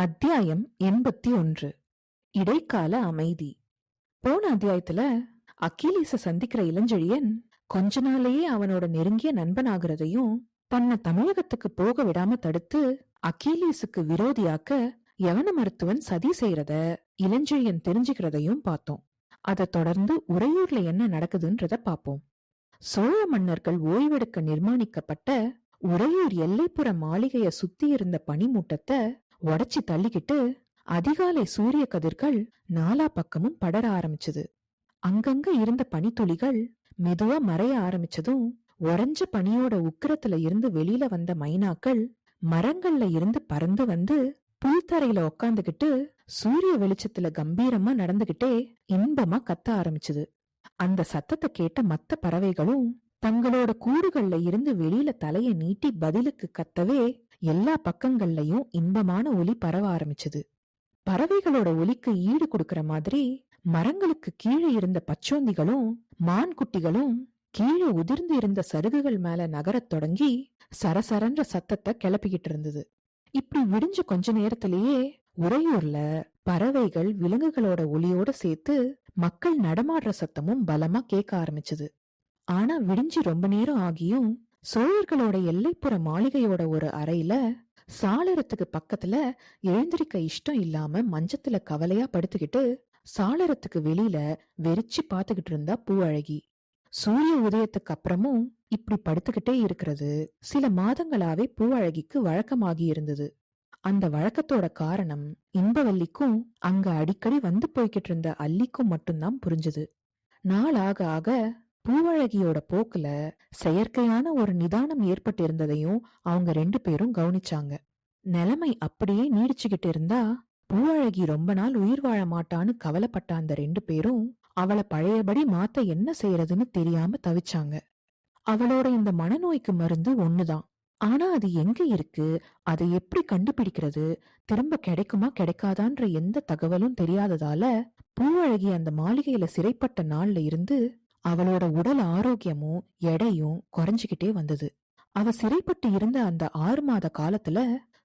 அத்தியாயம் 81. இடைக்கால அமைதி. போன அத்தியாயத்துல அக்கிலீஸ சந்திக்கிற இளஞ்செழியன் கொஞ்ச நாளையே அவனோட நெருங்கிய நண்பனாகிறதையும், தன்னை தமிழகத்துக்கு போக விடாம தடுத்து அக்கிலீஸுக்கு விரோதியாக்க யவன மருத்துவன் சதி செய்யறத இளஞ்செழியன் தெரிஞ்சுக்கிறதையும் பார்த்தோம். அதை தொடர்ந்து உறையூர்ல என்ன நடக்குதுன்றத பார்ப்போம். சோழ மன்னர்கள் ஓய்வெடுக்க நிர்மாணிக்கப்பட்ட உறையூர் எல்லைப்புற மாளிகைய சுத்தி இருந்த பனிமூட்டத்தை உடைச்சி தள்ளிக்கிட்டு அதிகாலை சூரிய கதிர்கள் நாலா பக்கமும் படர ஆரம்பிச்சது. அங்கங்க இருந்த பனித்துளிகள் மெதுவா மறைய ஆரம்பிச்சதும் உறைஞ்ச பனியோட உக்கிரத்துல இருந்து வெளியில வந்த மைனாக்கள் மரங்கள்ல இருந்து பறந்து வந்து புல்தரையில உக்காந்துகிட்டு சூரிய வெளிச்சத்துல கம்பீரமா நடந்துகிட்டே இன்பமா கத்த ஆரம்பிச்சது. அந்த சத்தத்தை கேட்ட மத்த பறவைகளும் தங்களோட கூடுகள்ல இருந்து வெளியில தலைய நீட்டி பதிலுக்கு கத்தவே எல்லா பக்கங்கள்லயும் இன்பமான ஒலி பரவ ஆரம்பிச்சது. பறவைகளோட ஒலிக்கு ஈடு கொடுக்கற மாதிரி மரங்களுக்கு கீழே இருந்த பச்சோந்திகளும் மான் குட்டிகளும் கீழே உதிர்ந்து இருந்த சருகுகள் மேல நகரத் தொடங்கி சரசரன்ற சத்தத்தை கிளப்பிக்கிட்டு இருந்தது. இப்படி விடிஞ்ச கொஞ்ச நேரத்திலேயே உறையூர்ல பறவைகள் விலங்குகளோட ஒலியோட சேர்த்து மக்கள் நடமாடுற சத்தமும் பலமா கேட்க ஆரம்பிச்சது. ஆனா விடிஞ்சு ரொம்ப நேரம் ஆகியும் சோழர்களோட எல்லைப்புற மாளிகையோட ஒரு அறையில சாளரத்துக்கு பக்கத்துல எழுந்திருக்க இஷ்டம் இல்லாம மஞ்சத்துல கவலையா படுத்துக்கிட்டு சாளரத்துக்கு வெளியில வெறிச்சு பாத்துக்கிட்டு இருந்தா பூவழகி. சூரிய உதயத்துக்கு அப்புறமும் இப்படி படுத்துக்கிட்டே இருக்கிறது சில மாதங்களாவே பூவழகிக்கு வழக்கமாகி இருந்தது. அந்த வழக்கத்தோட காரணம் இன்பவல்லிக்கும் அங்க அடிக்கடி வந்து போய்கிட்டு இருந்த அல்லிக்கும் மட்டும்தான் புரிஞ்சுது. நாள் ஆக ஆக பூவழகியோட போக்குல செயற்கையான ஒரு நிதானம் ஏற்பட்டு இருந்ததையும் அவங்க ரெண்டு பேரும் கவனிச்சாங்க. நிலைமை அப்படியே நீடிச்சுக்கிட்டு இருந்தா பூவழகி ரொம்ப நாள் உயிர் வாழ மாட்டான்னு கவலைப்பட்ட அந்த ரெண்டு பேரும் அவளை பழையபடி மாத்த என்ன செய்யறதுன்னு தெரியாம தவிச்சாங்க. அவளோட இந்த மனநோய்க்கு மருந்து ஒண்ணுதான். ஆனா அது எங்க இருக்கு, அதை எப்படி கண்டுபிடிக்கிறது, திரும்ப கிடைக்குமா கிடைக்காதான்ற எந்த தகவலும் தெரியாததால பூவழகி அந்த மாளிகையில சிறைப்பட்ட நாள்ல இருந்து அவளோட உடல் ஆரோக்கியமும் எடையும் குறைஞ்சுகிட்டே வந்தது. அவ சிறைப்பட்டு இருந்த அந்த 6 மாத காலத்துல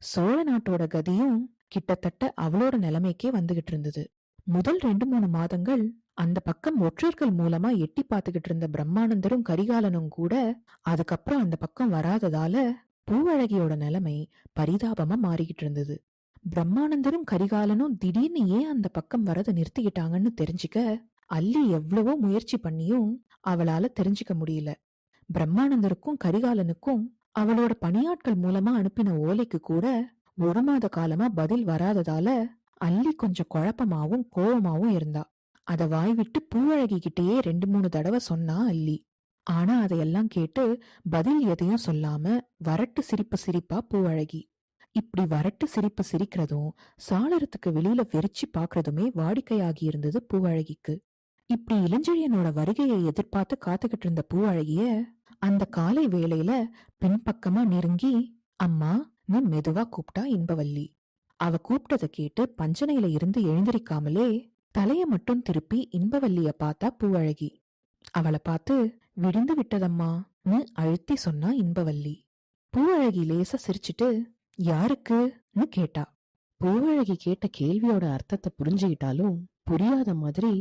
சோழ நாட்டோட கதியும் கிட்டத்தட்ட அவளோட நிலைமைக்கே வந்துகிட்டு இருந்தது. முதல் 2-3 மாதங்கள் அந்த பக்கம் ஒற்றர்கள் மூலமா எட்டி பார்த்துக்கிட்டு இருந்த பிரம்மானந்தரும் கரிகாலனும் கூட அதுக்கப்புறம் அந்த பக்கம் வராததால பூவழகியோட நிலைமை பரிதாபமா மாறிக்கிட்டு இருந்தது. பிரம்மானந்தரும் கரிகாலனும் திடீர்னு ஏன் அந்த பக்கம் வரத நிறுத்திக்கிட்டாங்கன்னு தெரிஞ்சுக்க அல்லி எவ்வளவோ முயற்சி பண்ணியும் அவளால தெரிஞ்சுக்க முடியல. பிரம்மானந்தருக்கும் கரிகாலனுக்கும் அவளோட பணியாட்கள் மூலமா அனுப்பின ஓலைக்கு கூட 1 மாத காலமா பதில் வராததால அல்லி கொஞ்சம் குழப்பமாவும் கோவமாவும் இருந்தா. அத வாய்விட்டு பூவழகி கிட்டேயே 2-3 தடவை சொன்னா அல்லி. ஆனா அதையெல்லாம் கேட்டு பதில் எதையும் சொல்லாம வரட்டு சிரிப்பு சிரிப்பா பூவழகி. இப்படி வரட்டு சிரிப்பு சிரிக்கிறதும் சாளரத்துக்கு வெளியில வெறிச்சு பாக்குறதுமே வாடிக்கையாகி இருந்தது பூவழகிக்கு. இப்படி இளஞ்செழியனோட வருகையை எதிர்பார்த்து காத்துக்கிட்டு இருந்த பூவழகிய அந்த காலை வேளையில பின்பக்கமா நெருங்கி அம்மான்னு மெதுவா கூப்பிட்டா இன்பவல்லி. அவ கூப்பிட்டதை கேட்டு பஞ்சனையில இருந்து எழுந்திருக்காமலே தலைய மட்டும் திருப்பி இன்பவல்லிய பார்த்தா பூவழகி. அவளை பார்த்து விடிந்து விட்டதம்மான்னு அழுத்தி சொன்னா இன்பவல்லி. பூவழகி லேசா சிரிச்சுட்டு யாருக்குன்னு கேட்டா. பூவழகி கேட்ட கேள்வியோட அர்த்தத்தை புரிஞ்சுக்கிட்டாலும் புரியாத மாதிரி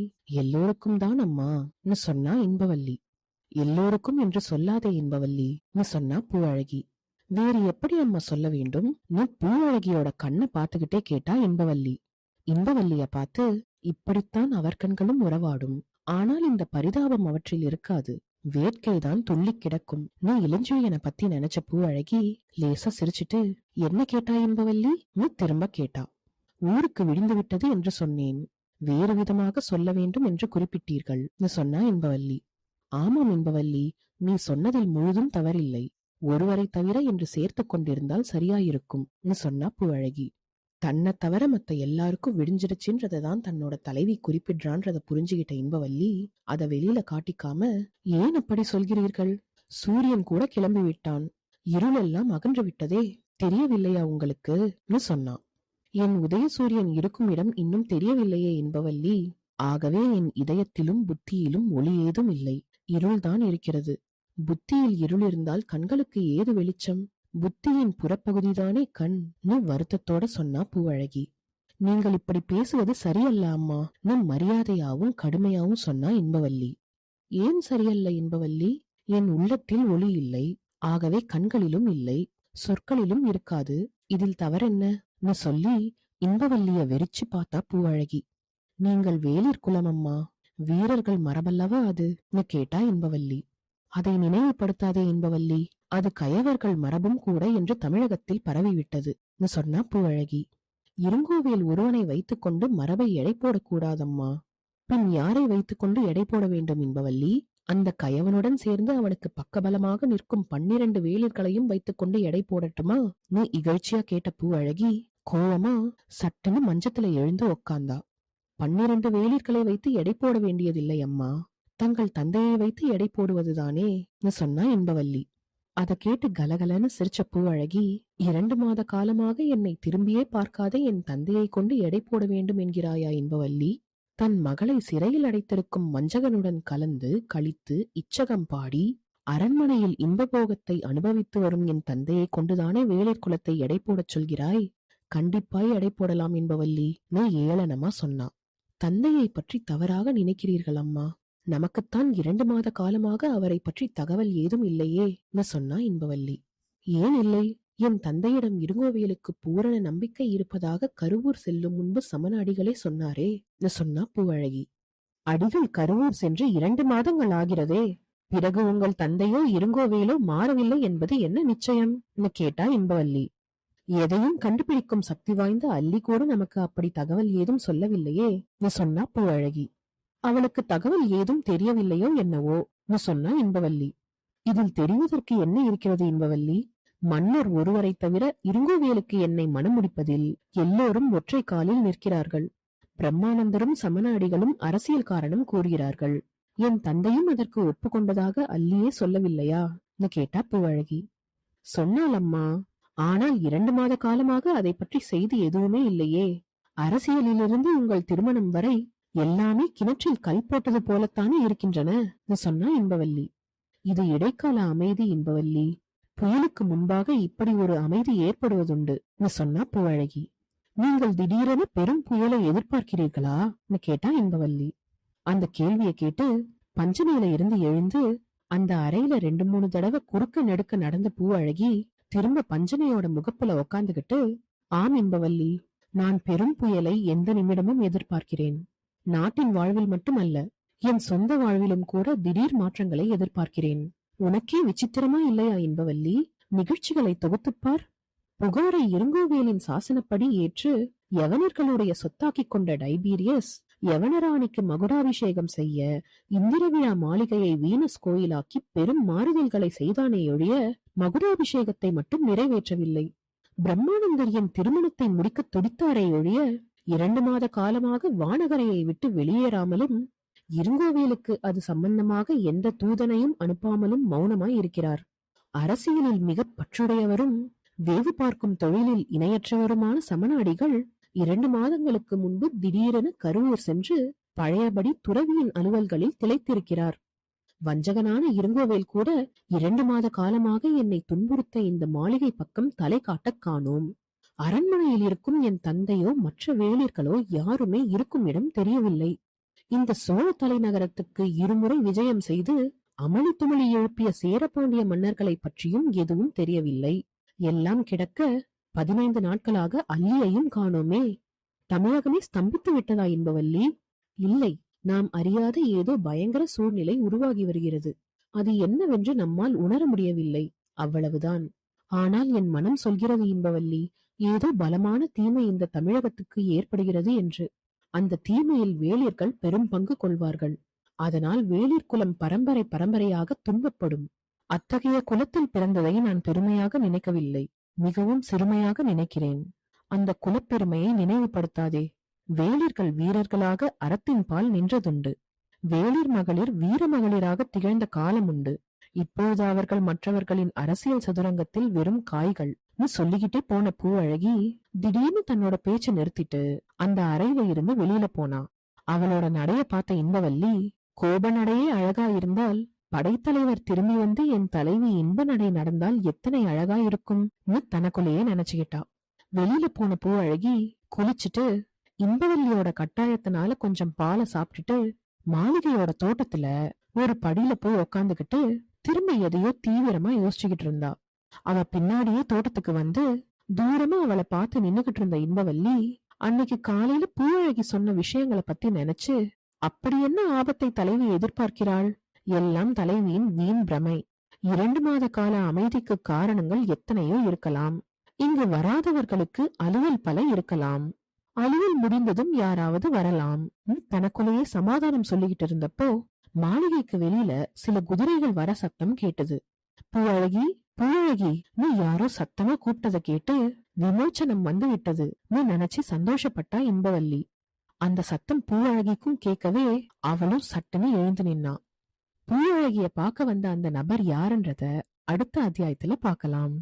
எல்லோருக்கும் தான் அம்மான்னு சொன்னா இன்பவல்லி. எல்லோருக்கும் என்று சொல்லாதே இன்பவல்லின்னு சொன்னா பூவழகி. வேறு எப்படி அம்மா சொல்ல வேண்டும்? பூவழகியோட கண்ணை பார்த்துக்கிட்டே கேட்டா இன்பவல்லி. இன்பவல்லிய பார்த்து இப்படித்தான் அவர் கண்களும் உறவாடும், ஆனால் இந்த பரிதாபம் அவற்றில் இருக்காது, வேட்கைதான் துள்ளி கிடக்கும். நீ இளஞ்செழியனை பத்தி நினைச்ச பூவழகி லேசா சிரிச்சுட்டு என்ன கேட்டா இன்பவல்லி திரும்ப கேட்டா. ஊருக்கு விடிந்து விட்டது என்று சொன்னேன், வேறு விதமாக சொல்ல வேண்டும் என்று குறிப்பிட்டீர்கள் சொன்னா இன்பவல்லி. ஆமாம் இன்பவல்லி, நீ சொன்னதில் முழுதும் தவறில்லை, ஒருவரை தவிர என்று சேர்த்து கொண்டிருந்தால் சரியாயிருக்கும் சொன்னா பூவழகி. தன்னை தவிர மத்த எல்லாருக்கும் விடிஞ்சிருச்சுன்றதான் தன்னோட தலைவி குறிப்பிடுறான்றத புரிஞ்சுகிட்ட இன்பவல்லி அத வெளியில காட்டிக்காம, ஏன் அப்படி சொல்கிறீர்கள், சூரியன் கூட கிளம்பி விட்டான், இருளெல்லாம் அகன்று விட்டதே, தெரியவில்லையா உங்களுக்கு சொன்னான். என் உதயசூரியன் இருக்கும் இடம் இன்னும் தெரியவில்லையே இன்பவல்லி, ஆகவே என் இதயத்திலும் புத்தியிலும் ஒளி ஏதும் இல்லை, இருள்தான் இருக்கிறது. புத்தியில் இருள் இருந்தால் கண்களுக்கு ஏது வெளிச்சம்? புத்தியின் புறப்பகுதிதானே கண்னு வருத்தத்தோட சொன்னா பூவழகி. நீங்கள் இப்படி பேசுவது சரியல்ல அம்மா, நம் மரியாதையாவும் கடுமையாவும் சொன்னா இன்பவல்லி. ஏன் சரியல்ல இன்பவல்லி? என் உள்ளத்தில் ஒளி இல்லை, ஆகவே கண்களிலும் இல்லை, சொற்களிலும் இருக்காது, இதில் தவறென்ன சொல்லி இன்பவல்லிய வெறிச்சு பார்த்தா பூவழகி. நீங்கள் வேளிர் குலம் அம்மா, வீரர்கள் மரபல்லவா அதுன்னு கேட்டா இன்பவல்லி. அதை நினைவுபடுத்தாதே இன்பவல்லி, அது கயவர்கள் மரபும் கூட என்று தமிழகத்தில் பரவிவிட்டது சொன்னா பூவழகி. இருங்கோவேல் ஒருவனை வைத்துக்கொண்டு மரபை எடை போடக்கூடாதம்மா. பின் யாரை வைத்துக்கொண்டு எடை போட வேண்டும் இன்பவல்லி? அந்த கயவனுடன் சேர்ந்து அவனுக்கு பக்கபலமாக நிற்கும் 12 வேலிர்களையும் வைத்துக்கொண்டு எடை போடட்டுமா? நீ இகழ்ச்சியா கேட்ட பூவழகி கோவமா சட்டுன்னு மஞ்சத்துல எழுந்து உக்காந்தா. 12 வேலிர்களை வைத்து எடை போட வேண்டியதில்லை அம்மா, தங்கள் தந்தையை வைத்து எடை போடுவதுதானே சொன்னா இன்பவல்லி. அத கேட்டு கலகலன்னு சிரிச்ச பூவழகி, 2 மாத காலமாக என்னை திரும்பியே பார்க்காத என் தந்தையை கொண்டு எடை போட வேண்டும் என்கிறாயா இன்பவல்லி? தன் மகளை சிறையில் அடைத்திருக்கும் வஞ்சகனுடன் கலந்து கழித்து இச்சகம் பாடி அரண்மனையில் இன்பபோகத்தை அனுபவித்து வரும் என் தந்தையை கொண்டுதானே வேளிர் குலத்தை எடை போடச் சொல்கிறாய்? கண்டிப்பாய் எடை போடலாம் இன்பவல்லி நீ ஏளனமா சொன்னா. தந்தையை பற்றி தவறாக நினைக்கிறீர்கள் அம்மா, நமக்குத்தான் 2 மாத காலமாக அவரை பற்றி தகவல் ஏதும் இல்லையே சொன்னா இன்பவல்லி. ஏன் இல்லை? என் தந்தையிடம் இருங்கோவேலுக்கு பூரண நம்பிக்கை இருப்பதாக கருவூர் செல்லும் முன்பு சமண அடிகளே சொன்னாரே சொன்னா பூவழகி. அடிகள் கருவூர் சென்று 2 மாதங்கள் ஆகிறதே, பிறகு உங்கள் தந்தையோ இருங்கோவேலோ மாறவில்லை என்பது என்ன நிச்சயம் கேட்டா இன்பவல்லி. எதையும் கண்டுபிடிக்கும் சக்தி வாய்ந்த அல்லி கூட நமக்கு அப்படி தகவல் ஏதும் சொல்லவில்லையே சொன்னா பூவழகி. அவளுக்கு தகவல் ஏதும் தெரியவில்லையோ என்னவோ சொன்னா இன்பவல்லி. இதில் தெரிவதற்கு என்ன இருக்கிறது இன்பவல்லி? மன்னர் ஒருவரை தவிர இருங்கோவேலுக்கு என்னை மணமுடிப்பதில் எல்லோரும் ஒற்றை காலில் நிற்கிறார்கள். பிரம்மானந்தரும் சமண அடிகளும் அரசியல் காரணம் கூறுகிறார்கள். என் தந்தையும் அதற்கு ஒப்புக்கொண்டதாக அல்லியே சொல்லவில்லையா கேட்டா பூவழகி. சொன்னால் அம்மா, ஆனால் 2 மாத காலமாக அதை பற்றி செய்தி எதுவுமே இல்லையே. அரசியலிலிருந்து உங்கள் திருமணம் வரை எல்லாமே கிணற்றில் கல் போட்டது போலத்தானே இருக்கின்றன சொன்னா இன்பவல்லி. இது இடைக்கால அமைதி இன்பவல்லி, புயலுக்கு முன்பாக இப்படி ஒரு அமைதி ஏற்படுவதுண்டு சொன்னா பூவழகி. நீங்கள் திடீரென பெரும் புயலை எதிர்பார்க்கிறீர்களா கேட்டா இன்பவல்லி. அந்த கேள்வியை கேட்டு பஞ்சனையில இருந்து எழுந்து அந்த அறையில 2-3 தடவை குறுக்க நெடுக்க நடந்த பூவழகி திரும்ப பஞ்சனையோட முகப்புல உக்காந்துகிட்டு, ஆம் இன்பவல்லி, நான் பெரும் புயலை எந்த நிமிடமும் எதிர்பார்க்கிறேன். நாட்டின் வாழ்வில் மட்டுமல்ல, என் சொந்த வாழ்விலும் கூட திடீர் மாற்றங்களை எதிர்பார்க்கிறேன். உனக்கே விசித்திரமா இல்லையா இன்பவல்லி? நிகழ்ச்சிகளை தொகுத்துப்பார். புகாரை இருங்கோவேலின் சாசனப்படி ஏற்று யவனர்களுடைய சொத்தாக்கிக் கொண்ட டைபீரியஸ் யவனராணிக்கு மகுடாபிஷேகம் செய்ய இந்திர விழா மாளிகையை வீனஸ் கோயிலாக்கி பெரும் மாறுதல்களை செய்தானே ஒழிய மகுடாபிஷேகத்தை மட்டும் நிறைவேற்றவில்லை. பிரம்மானந்தர் என் திருமணத்தை முடிக்க துடித்தாரே ஒழிய 2 மாத காலமாக வானகரையை விட்டு வெளியேறாமலும் இருங்கோவேலுக்கு அது சம்பந்தமாக எந்த தூதனையும் அனுப்பாமலும் மௌனமாய் இருக்கிறார். அரசியலில் மிக பற்றுடையவரும் வேவு பார்க்கும் தொழிலில் இணையற்றவருமான சமண அடிகள் 2 மாதங்களுக்கு முன்பு திடீரென கருவூர் சென்று பழையபடி துறவியின் அலுவல்களில் திளைத்திருக்கிறார். வஞ்சகனான இருங்கோவேல் கூட 2 மாத காலமாக என்னை துன்புறுத்த இந்த மாளிகை பக்கம் தலை காட்டக் காணோம். அரண்மனையில் இருக்கும் என் தந்தையோ மற்ற வேளிர்களோ யாருமே இருக்கும் இடம் தெரியவில்லை. இந்த சோழ தலைநகரத்துக்கு 2 முறை விஜயம் செய்து அமளி துமளி எழுப்பிய சேரபாண்டிய மன்னர்களை பற்றியும் எதுவும் தெரியவில்லை. எல்லாம் கிடக்க 15 நாட்களாக அல்லியையும் காணோமே. தமிழகமே ஸ்தம்பித்து விட்டதா இன்பவல்லி? இல்லை, நாம் அறியாத ஏதோ பயங்கர சூழ்நிலை உருவாகி வருகிறது. அது என்னவென்று நம்மால் உணர முடியவில்லை, அவ்வளவுதான். ஆனால் என் மனம் சொல்கிறது இன்பவல்லி, ஏதோ பலமான தீமை இந்த தமிழகத்துக்கு ஏற்படுகிறது என்று. அந்த தீமையில் வேளிர்கள் பெரும் பங்கு கொள்வார்கள். அதனால் வேளிர் குலம் பரம்பரை பரம்பரையாக துன்பப்படும். அத்தகைய குலத்தில் பிறந்ததை நான் பெருமையாக நினைக்கவில்லை, மிகவும் சிறுமையாக நினைக்கிறேன். அந்த குலப்பெருமையை நினைவுபடுத்தாதே. வேளிர்கள் வீரர்களாக அறத்தின் பால் நின்றதுண்டு. வேளிர் மகளிர் வீர மகளிராக திகழ்ந்த காலம் உண்டு. இப்போது அவர்கள் மற்றவர்களின் அரசியல் சதுரங்கத்தில் வெறும் காய்கள் சொல்லிக்கிட்டே போன பூவழகி திடீர்னு தன்னோட பேச்ச நிறுத்திட்டு அந்த அறையில இருந்து வெளியில போனா. அவளோட நடைய பார்த்த இன்பவல்லி, கோப நடையே அழகா இருந்தால் படைத்தலைவர் திரும்பி வந்து என் தலைவி இன்ப நடை நடந்தால் எத்தனை அழகா இருக்கும்னு தனக்குள்ளேயே நினைச்சுக்கிட்டா. வெளியில போன பூவழகி குளிச்சுட்டு இன்பவல்லியோட கட்டாயத்தினால கொஞ்சம் பாலை சாப்பிட்டுட்டு மாளிகையோட தோட்டத்துல ஒரு படியில போய் உக்காந்துகிட்டு திரும்ப எதையோ தீவிரமா யோசிச்சுக்கிட்டு இருந்தா. அவ பின்னாடியே தோட்டத்துக்கு வந்து தூரமா அவளை பார்த்து நின்னுகிட்டு இருந்த இன்பவல்லி அன்னைக்கு காலையில பூவழகி சொன்ன விஷயங்களை பத்தி நினைச்சு அப்படி என்ன ஆபத்தை தலைவி எதிர்பார்க்கிறாள்? எல்லாம் தலைவியின் வீண் பிரமை. 2 மாத கால அமைதிக்கு காரணங்கள் எத்தனையோ இருக்கலாம். இங்கு வராதவர்களுக்கு அலுவல் பல இருக்கலாம். அலுவல் முடிந்ததும் யாராவது வரலாம். தனக்குள்ளேயே சமாதானம் சொல்லிக்கிட்டு இருந்தப்போ மாளிகைக்கு வெளியில சில குதிரைகள் வர சத்தம் கேட்டது. பூவழகி, பூவழகி, நீ யாரோ சத்தமா கூப்பிட்டதை கேட்டு விமோச்சனம் வந்து விட்டது நீ நினைச்சு சந்தோஷப்பட்டா இன்பவல்லி. அந்த சத்தம் பூவழகிக்கும் கேட்கவே அவளும் சட்டுன்னு எழுந்து நின்னா. பூவழகிய பார்க்க வந்த அந்த நபர் யாருன்றத அடுத்த அத்தியாயத்துல பார்க்கலாம்.